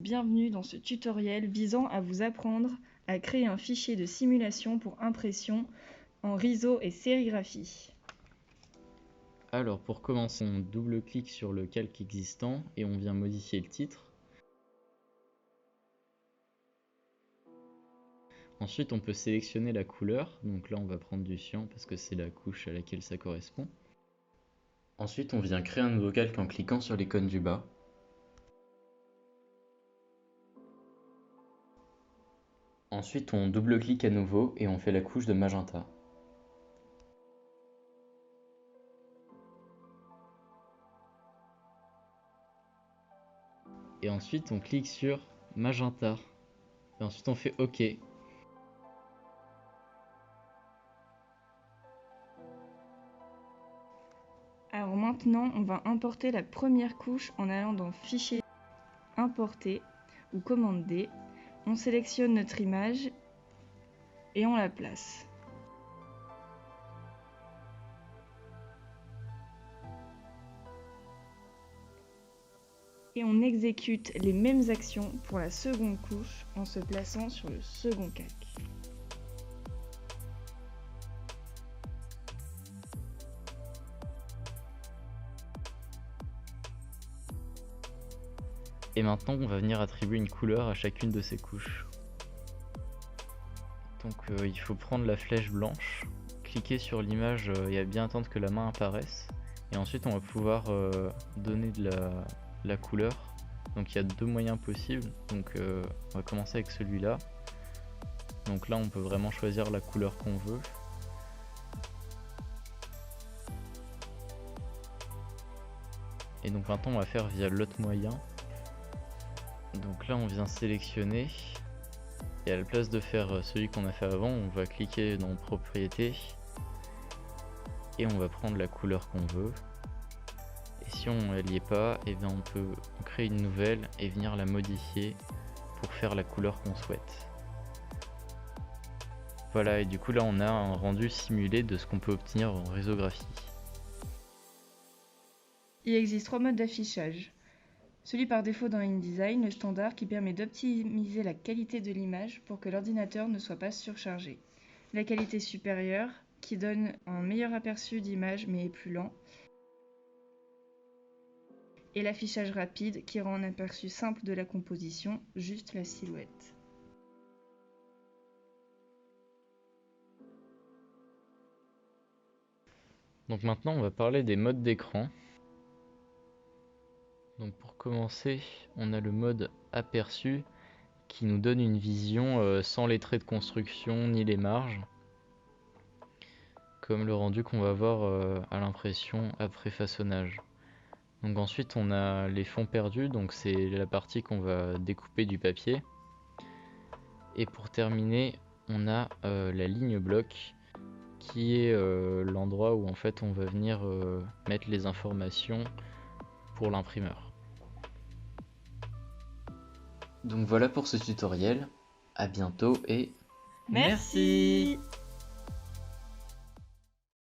Bienvenue dans ce tutoriel visant à vous apprendre à créer un fichier de simulation pour impression en riso et sérigraphie. Alors pour commencer, on double-clique sur le calque existant et on vient modifier le titre. Ensuite on peut sélectionner la couleur, donc là on va prendre du cyan parce que c'est la couche à laquelle ça correspond. Ensuite on vient créer un nouveau calque en cliquant sur l'icône du bas. Ensuite on double-clique à nouveau et on fait la couche de magenta. Et ensuite on clique sur magenta. Et ensuite on fait OK. Alors maintenant, on va importer la première couche en allant dans Fichier, Importer ou Commande D. On sélectionne notre image et on la place. Et on exécute les mêmes actions pour la seconde couche en se plaçant sur le second calque. Et maintenant on va venir attribuer une couleur à chacune de ces couches. Donc il faut prendre la flèche blanche, cliquer sur l'image et bien attendre que la main apparaisse. Et ensuite on va pouvoir donner de la couleur. Donc il y a deux moyens possibles. Donc on va commencer avec celui-là. Donc là on peut vraiment choisir la couleur qu'on veut. Et donc maintenant on va faire via l'autre moyen. Donc là on vient sélectionner. Et à la place de faire celui qu'on a fait avant, on va cliquer dans propriétés. Et on va prendre la couleur qu'on veut. Et si on n'y est pas, et bien on peut créer une nouvelle et venir la modifier pour faire la couleur qu'on souhaite. Voilà, et du coup là on a un rendu simulé de ce qu'on peut obtenir en risographie. Il existe trois modes d'affichage. Celui par défaut dans InDesign, le standard qui permet d'optimiser la qualité de l'image pour que l'ordinateur ne soit pas surchargé. La qualité supérieure qui donne un meilleur aperçu d'image mais est plus lent. Et l'affichage rapide qui rend un aperçu simple de la composition, juste la silhouette. Donc maintenant on va parler des modes d'écran. Donc pour commencer, on a le mode aperçu qui nous donne une vision sans les traits de construction ni les marges, comme le rendu qu'on va voir à l'impression après façonnage. Donc ensuite on a les fonds perdus, donc c'est la partie qu'on va découper du papier. Et pour terminer, on a la ligne bloc qui est l'endroit où en fait on va venir mettre les informations pour l'imprimeur. Donc voilà pour ce tutoriel, à bientôt et Merci.